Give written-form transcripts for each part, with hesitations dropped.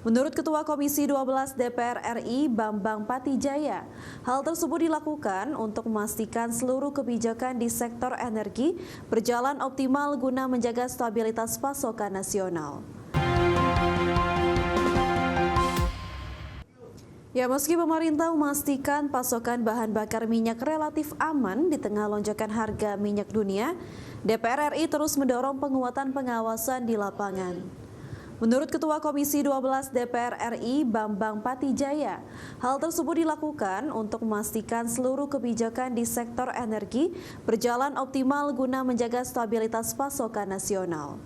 Menurut Ketua Komisi 12 DPR RI Bambang Patijaya, hal tersebut dilakukan untuk memastikan seluruh kebijakan di sektor energi berjalan optimal guna menjaga stabilitas pasokan nasional. Ya, meski pemerintah memastikan pasokan bahan bakar minyak relatif aman di tengah lonjakan harga minyak dunia, DPR RI terus mendorong penguatan pengawasan di lapangan. Menurut Ketua Komisi 12 DPR RI Bambang Patijaya, hal tersebut dilakukan untuk memastikan seluruh kebijakan di sektor energi berjalan optimal guna menjaga stabilitas pasokan nasional.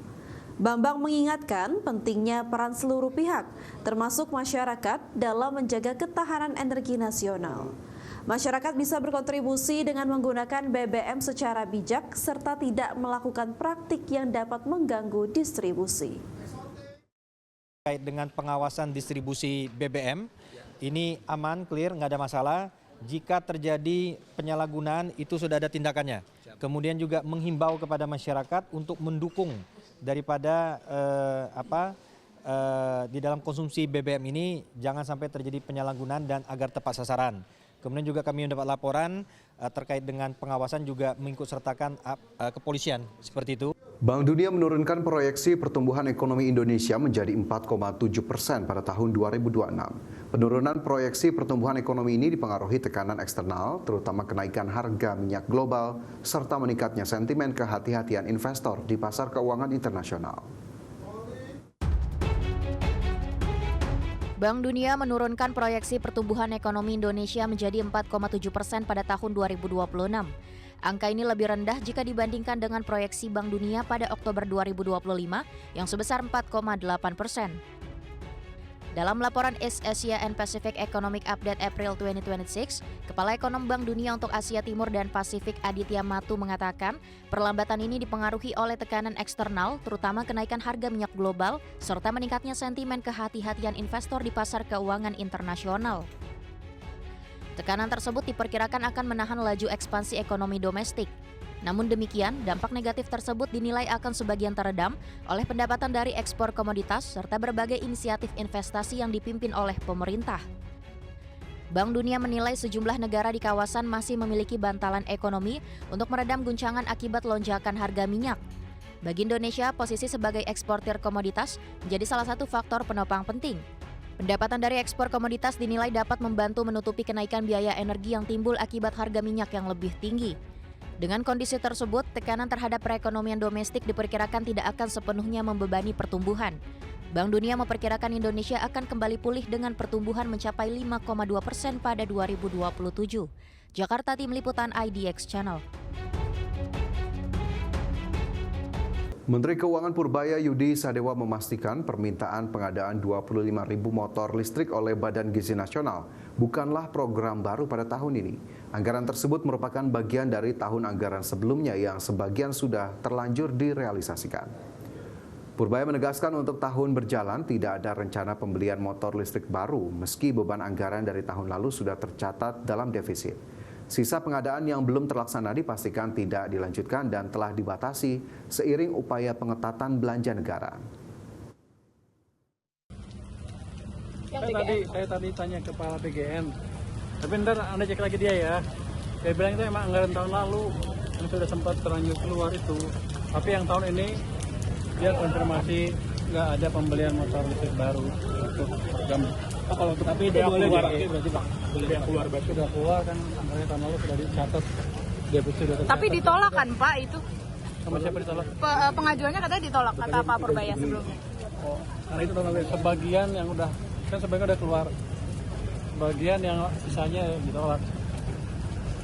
Bambang mengingatkan pentingnya peran seluruh pihak, termasuk masyarakat, dalam menjaga ketahanan energi nasional. Masyarakat bisa berkontribusi dengan menggunakan BBM secara bijak serta tidak melakukan praktik yang dapat mengganggu distribusi. Terkait dengan pengawasan distribusi BBM, ini aman, clear, nggak ada masalah. Jika terjadi penyalahgunaan itu sudah ada tindakannya. Kemudian juga menghimbau kepada masyarakat untuk mendukung daripada di dalam konsumsi BBM ini jangan sampai terjadi penyalahgunaan dan agar tepat sasaran. Kemudian juga kami mendapat laporan terkait dengan pengawasan juga mengikut sertakan kepolisian seperti itu. Bank Dunia menurunkan proyeksi pertumbuhan ekonomi Indonesia menjadi 4,7% pada tahun 2026. Penurunan proyeksi pertumbuhan ekonomi ini dipengaruhi tekanan eksternal, terutama kenaikan harga minyak global, serta meningkatnya sentimen kehati-hatian investor di pasar keuangan internasional. Bank Dunia menurunkan proyeksi pertumbuhan ekonomi Indonesia menjadi 4,7% pada tahun 2026. Angka ini lebih rendah jika dibandingkan dengan proyeksi Bank Dunia pada Oktober 2025 yang sebesar 4,8%. Dalam laporan East Asia and Pacific Economic Update April 2026, Kepala Ekonom Bank Dunia untuk Asia Timur dan Pasifik Aditya Matu mengatakan, perlambatan ini dipengaruhi oleh tekanan eksternal, terutama kenaikan harga minyak global, serta meningkatnya sentimen kehati-hatian investor di pasar keuangan internasional. Tekanan tersebut diperkirakan akan menahan laju ekspansi ekonomi domestik. Namun demikian, dampak negatif tersebut dinilai akan sebagian teredam oleh pendapatan dari ekspor komoditas serta berbagai inisiatif investasi yang dipimpin oleh pemerintah. Bank Dunia menilai sejumlah negara di kawasan masih memiliki bantalan ekonomi untuk meredam guncangan akibat lonjakan harga minyak. Bagi Indonesia, posisi sebagai eksportir komoditas menjadi salah satu faktor penopang penting. Pendapatan dari ekspor komoditas dinilai dapat membantu menutupi kenaikan biaya energi yang timbul akibat harga minyak yang lebih tinggi. Dengan kondisi tersebut, tekanan terhadap perekonomian domestik diperkirakan tidak akan sepenuhnya membebani pertumbuhan. Bank Dunia memperkirakan Indonesia akan kembali pulih dengan pertumbuhan mencapai 5,2% pada 2027. Jakarta, Tim Liputan IDX Channel. Menteri Keuangan Purbaya Yudi Sadewa memastikan permintaan pengadaan 25.000 motor listrik oleh Badan Gizi Nasional bukanlah program baru pada tahun ini. Anggaran tersebut merupakan bagian dari tahun anggaran sebelumnya yang sebagian sudah terlanjur direalisasikan. Purbaya menegaskan untuk tahun berjalan tidak ada rencana pembelian motor listrik baru meski beban anggaran dari tahun lalu sudah tercatat dalam defisit. Sisa pengadaan yang belum terlaksana dipastikan tidak dilanjutkan dan telah dibatasi seiring upaya pengetatan belanja negara. Saya tadi tanya kepala PGN, tapi ntar Anda cek lagi dia ya. Dia bilang itu emang anggaran tahun lalu yang sudah sempat terlanjur keluar itu. Tapi yang tahun ini dia konfirmasi nggak ada pembelian motor listrik baru untuk program. Kalau untuk tapi dia keluar berarti Pak. Yang keluar berarti sudah keluar kan anggaran tahun lalu sudah dicatat. Tapi ditolak kan Pak itu? Sama siapa ditolak? Pengajuannya katanya ditolak kata Pak Purbaya sebelumnya. Oh, karena itu tahun lalu sebagian yang udah kan sebagian udah keluar. Bagian yang sisanya ditolak.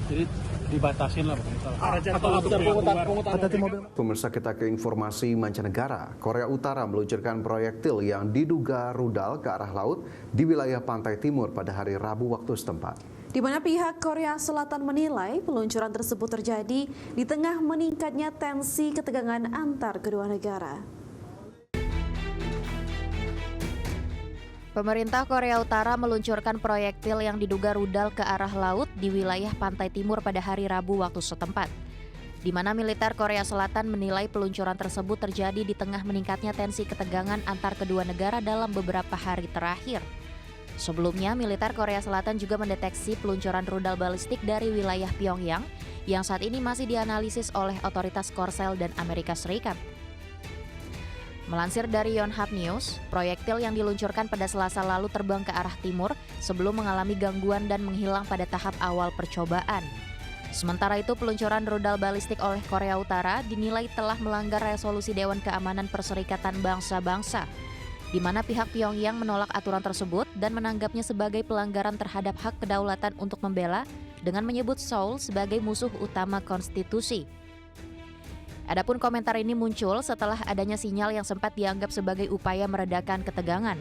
Jadi dibatasin lah Pemirsa, kita ke informasi mancanegara. Korea Utara meluncurkan proyektil yang diduga rudal ke arah laut di wilayah pantai timur pada hari Rabu waktu setempat. Di mana pihak Korea Selatan menilai peluncuran tersebut terjadi di tengah meningkatnya tensi ketegangan antar kedua negara. Pemerintah Korea Utara meluncurkan proyektil yang diduga rudal ke arah laut di wilayah pantai timur pada hari Rabu waktu setempat. di mana militer Korea Selatan menilai peluncuran tersebut terjadi di tengah meningkatnya tensi ketegangan antar kedua negara dalam beberapa hari terakhir. Sebelumnya, militer Korea Selatan juga mendeteksi peluncuran rudal balistik dari wilayah Pyongyang yang saat ini masih dianalisis oleh otoritas Korsel dan Amerika Serikat. Melansir dari Yonhap News, proyektil yang diluncurkan pada Selasa lalu terbang ke arah timur sebelum mengalami gangguan dan menghilang pada tahap awal percobaan. Sementara itu, peluncuran rudal balistik oleh Korea Utara dinilai telah melanggar resolusi Dewan Keamanan Perserikatan Bangsa-Bangsa, di mana pihak Pyongyang menolak aturan tersebut dan menanggapnya sebagai pelanggaran terhadap hak kedaulatan untuk membela dengan menyebut Seoul sebagai musuh utama konstitusi. Adapun komentar ini muncul setelah adanya sinyal yang sempat dianggap sebagai upaya meredakan ketegangan.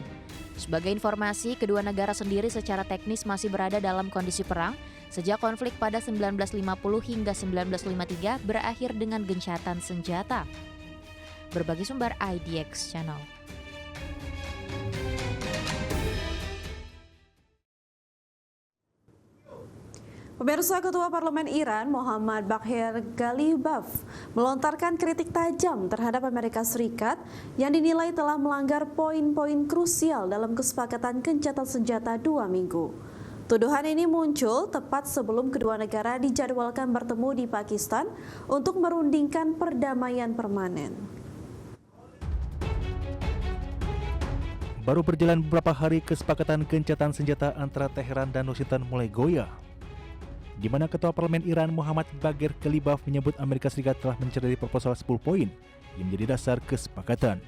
Sebagai informasi, kedua negara sendiri secara teknis masih berada dalam kondisi perang sejak konflik pada 1950 hingga 1953 berakhir dengan gencatan senjata. Berbagi sumber IDX Channel. Pemirsa, Ketua Parlemen Iran Muhammad Baghir Ghalibaf melontarkan kritik tajam terhadap Amerika Serikat yang dinilai telah melanggar poin-poin krusial dalam kesepakatan gencatan senjata 2 minggu. Tuduhan ini muncul tepat sebelum kedua negara dijadwalkan bertemu di Pakistan untuk merundingkan perdamaian permanen. Baru berjalan beberapa hari, kesepakatan gencatan senjata antara Teheran dan Washington mulai goyah, di mana Ketua Parlemen Iran Muhammad Baghir Ghalibaf menyebut Amerika Serikat telah mencederai proposal 10 poin yang menjadi dasar kesepakatan.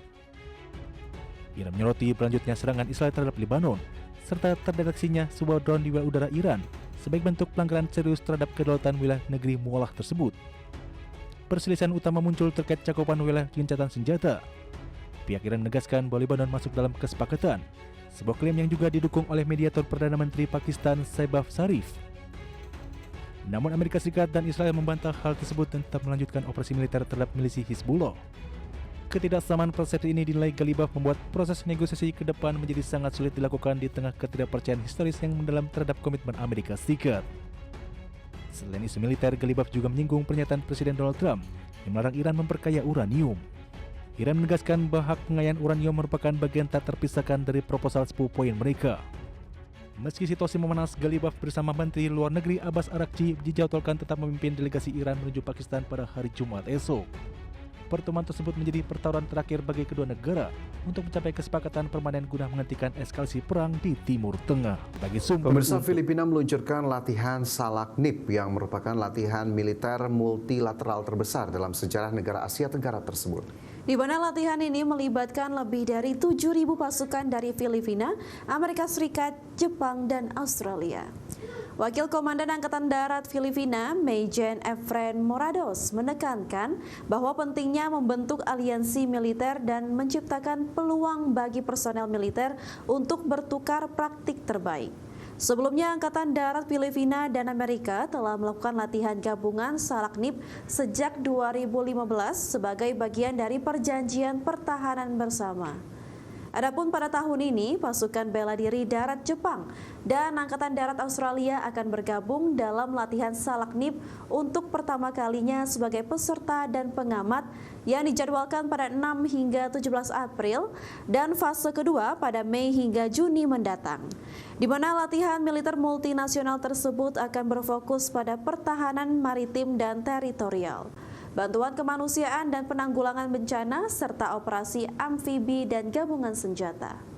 Iran menyoroti berlanjutnya serangan Israel terhadap Lebanon, serta terdeteksinya sebuah drone di wilayah udara Iran sebagai bentuk pelanggaran serius terhadap kedaulatan wilayah negeri mualah tersebut. Perselisihan utama muncul terkait cakupan wilayah gencatan senjata. Pihak Iran menegaskan bahwa Lebanon masuk dalam kesepakatan, sebuah klaim yang juga didukung oleh mediator Perdana Menteri Pakistan Shehbaz Sharif. Namun Amerika Serikat dan Israel membantah hal tersebut dan tetap melanjutkan operasi militer terhadap milisi Hizbullah. Ketidaksamaan persepsi ini dinilai Ghalibaf membuat proses negosiasi ke depan menjadi sangat sulit dilakukan di tengah ketidakpercayaan historis yang mendalam terhadap komitmen Amerika Serikat. Selain isu militer, Ghalibaf juga menyinggung pernyataan Presiden Donald Trump yang melarang Iran memperkaya uranium. Iran menegaskan bahwa hak pengayaan uranium merupakan bagian tak terpisahkan dari proposal 10 poin mereka. Meski situasi memanas, Ghalibaf bersama Menteri Luar Negeri Abbas Araghchi dijadwalkan tetap memimpin delegasi Iran menuju Pakistan pada hari Jumat esok. Pertemuan tersebut menjadi pertaruhan terakhir bagi kedua negara untuk mencapai kesepakatan permanen guna menghentikan eskalasi perang di Timur Tengah. Bagi sumber Pemirsa, Filipina meluncurkan latihan Salaknip yang merupakan latihan militer multilateral terbesar dalam sejarah negara Asia Tenggara tersebut. Di mana latihan ini melibatkan lebih dari 7.000 pasukan dari Filipina, Amerika Serikat, Jepang, dan Australia. Wakil Komandan Angkatan Darat Filipina, Majen Efren Morados, menekankan bahwa pentingnya membentuk aliansi militer dan menciptakan peluang bagi personel militer untuk bertukar praktik terbaik. Sebelumnya, Angkatan Darat Filipina dan Amerika telah melakukan latihan gabungan Salaknip sejak 2015 sebagai bagian dari perjanjian pertahanan bersama. Adapun pada tahun ini, pasukan bela diri darat Jepang dan Angkatan Darat Australia akan bergabung dalam latihan Salaknip untuk pertama kalinya sebagai peserta dan pengamat yang dijadwalkan pada 6 hingga 17 April dan fase kedua pada Mei hingga Juni mendatang. Di mana latihan militer multinasional tersebut akan berfokus pada pertahanan maritim dan teritorial, bantuan kemanusiaan dan penanggulangan bencana, serta operasi amfibi dan gabungan senjata.